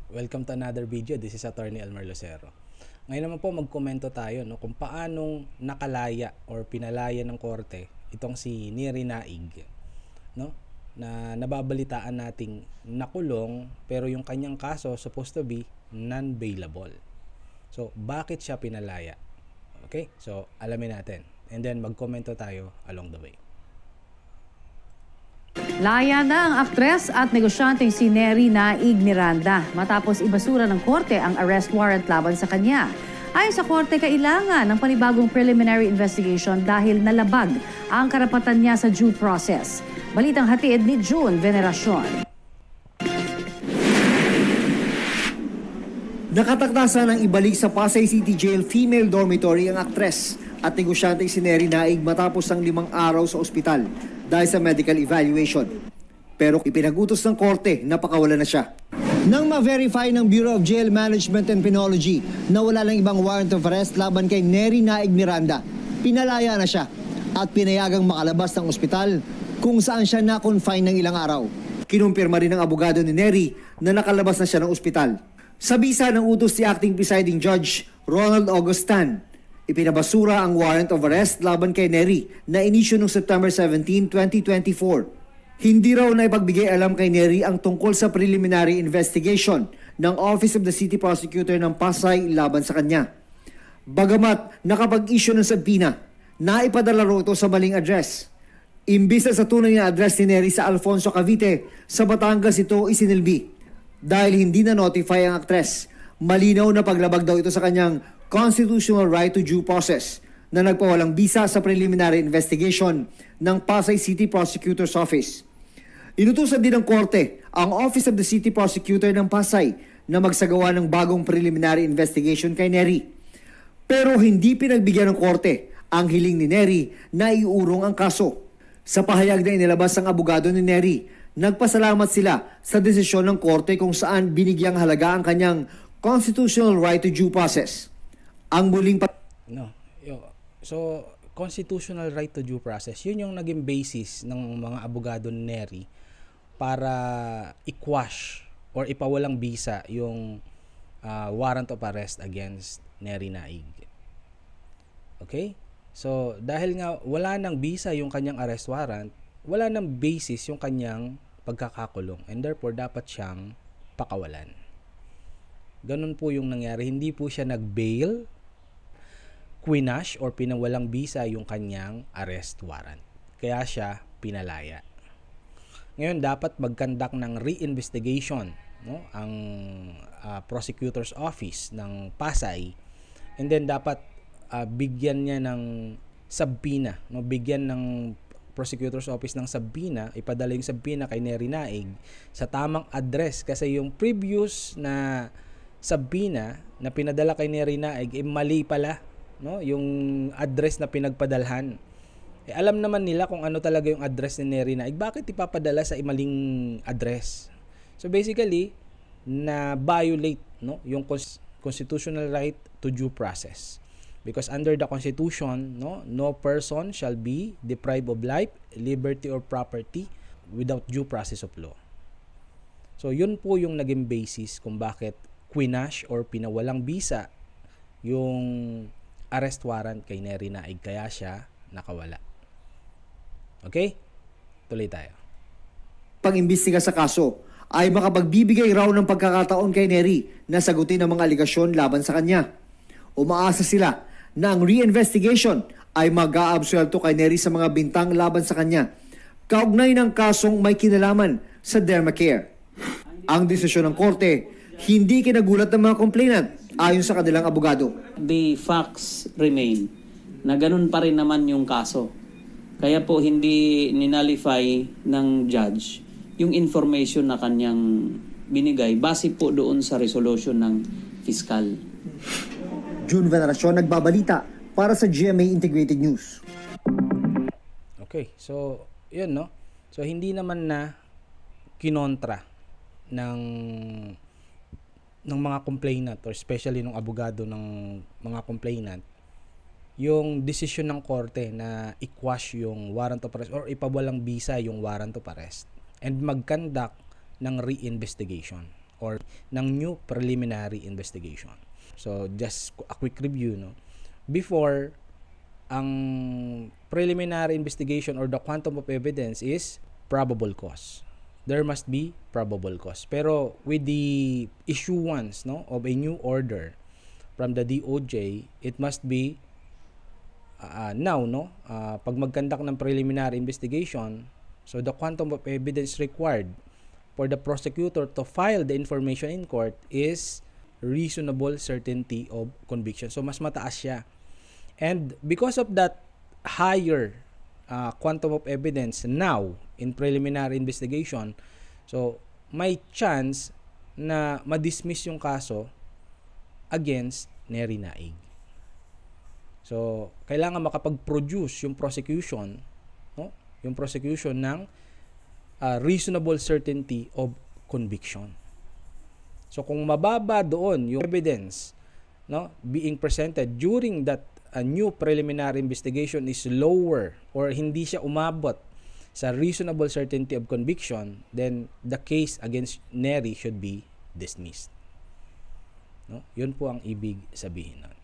Welcome to another video. This is Attorney Elmer Lucero. Ngayon naman po magkomento tayo kung paanong nakalaya or pinalaya ng korte itong si Neri Naig, na nababalitaan nating nakulong pero yung kanyang kaso supposed to be non-bailable. So, bakit siya pinalaya? Okay? So, alamin natin. And then magkomento tayo along the way. Laya na ang aktres at negosyanteng si Neri Naig Miranda matapos ibasura ng korte ang arrest warrant laban sa kanya. Ayon sa korte, kailangan ng panibagong preliminary investigation dahil nalabag ang karapatan niya sa due process. Balitang hatid ni June Veneracion. Nakataktasan ang ibalik sa Pasay City Jail female dormitory ang aktres at negosyanteng si Neri Naig matapos ang 5 araw sa ospital dahil sa medical evaluation. Pero ipinagutos ng korte na pakawalan na siya. Nang ma-verify ng Bureau of Jail Management and Penology na wala lang ibang warrant of arrest laban kay Neri Naig Miranda, pinalaya na siya at pinayagang makalabas ng ospital kung saan siya na-confine ng ilang araw. Kinumpirma rin ng abogado ni Neri na nakalabas na siya ng ospital. Sa bisa ng utos ni Acting Presiding Judge Ronald Augustan, ipinabasura ang warrant of arrest laban kay Neri na inisyu noong September 17, 2024. Hindi raw na ipagbigay alam kay Neri ang tungkol sa preliminary investigation ng Office of the City Prosecutor ng Pasay laban sa kanya. Bagamat nakapag-issue ng subpoena, naipadala raw ito sa maling address. Imbis na sa tunay na address ni Neri sa Alfonso, Cavite, sa Batangas ito isinilbi. Dahil hindi na notify ang aktres, malinaw na paglabag daw ito sa kanyang constitutional right to due process na nagpawalang bisa sa preliminary investigation ng Pasay City Prosecutor's Office. Inutusan din ng korte ang Office of the City Prosecutor ng Pasay na magsagawa ng bagong preliminary investigation kay Neri. Pero hindi pinagbigyan ng korte ang hiling ni Neri na iurong ang kaso. Sa pahayag na inilabas ng abogado ni Neri, nagpasalamat sila sa desisyon ng korte kung saan binigyang halaga ang kanyang constitutional right to due process. Ang muling So, constitutional right to due process, yun yung naging basis ng mga abogado ni Neri para i-quash or ipawalang bisa yung warrant of arrest against Neri Naig. Okay? So, dahil nga wala nang bisa yung kanyang arrest warrant, wala nang basis yung kanyang pagkakakulong, and therefore dapat siyang pakawalan. Ganun po yung nangyari. Hindi po siya nag-bail, quinash or pinawalang bisa yung kanyang arrest warrant. Kaya siya pinalaya. Ngayon dapat mag-conduct ng re-investigation ang prosecutor's office ng Pasay, and then dapat bigyan niya ng subpoena, bigyan ng prosecutor's office ng subpoena, ipadala yung subpoena kay Neri Naig sa tamang address, kasi yung previous na subpoena na pinadala kay Neri Naig mali pala, yung address na pinagpadalhan. Alam naman nila kung ano talaga yung address ni Neri Naig, bakit ipapadala sa maling address? So basically, na violate yung constitutional right to due process. Because under the Constitution, no person shall be deprived of life, liberty, or property without due process of law. So yun po yung naging basis kung bakit quinash or pinawalang bisa yung arrest warrant kay Neri Naig, kaya siya nakawala. Okay? Tuloy tayo. Pag-imbestiga sa kaso ay makapagbibigay raw ng pagkakataon kay Neri na sagutin ang mga aligasyon laban sa kanya. Umaasa sila na ang re-investigation ay mag-aabsuelto kay Neri sa mga bintang laban sa kanya, kaugnay ng kasong may kinalaman sa Dermacare. Ang desisyon ng korte, hindi kinagulat ng mga complainant ayon sa kanilang abogado. The facts remain na ganun pa rin naman yung kaso. Kaya po hindi ninalify ng judge yung information na kanyang binigay base po doon sa resolution ng fiscal. June Veneracion, nagbabalita para sa GMA Integrated News. Okay, so yun So hindi naman na kinontra ng mga complainant or especially ng abogado ng mga complainant yung desisyon ng korte na i-quash yung warrant of arrest or ipawalang bisa yung warrant of arrest and mag-conduct ng re-investigation. or ng new preliminary investigation. So just a quick review, no? Before, ang preliminary investigation or the quantum of evidence is probable cause. There must be probable cause. Pero with the issuance, no, of a new order from the DOJ, it must be now, no, pag mag-conduct ng preliminary investigation, so the quantum of evidence required for the prosecutor to file the information in court is reasonable certainty of conviction. So mas mataas siya. And because of that higher quantum of evidence now in preliminary investigation, so may chance na ma-dismiss yung kaso against Nery Naig. So kailangan makapag-produce yung prosecution, no? Yung prosecution ng reasonable certainty of conviction. So kung mababa doon yung evidence, no, being presented during that new preliminary investigation is lower or hindi siya umabot sa reasonable certainty of conviction, then the case against Nery should be dismissed. No? Yun po ang ibig sabihin nun.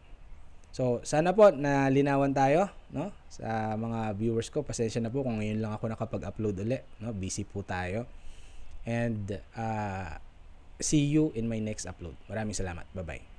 So sana po nalinawan tayo, no, sa mga viewers ko. Pasensya na po kung ngayon lang ako nakapag-upload ulit, no, busy po tayo. And see you in my next upload. Maraming salamat. Bye-bye.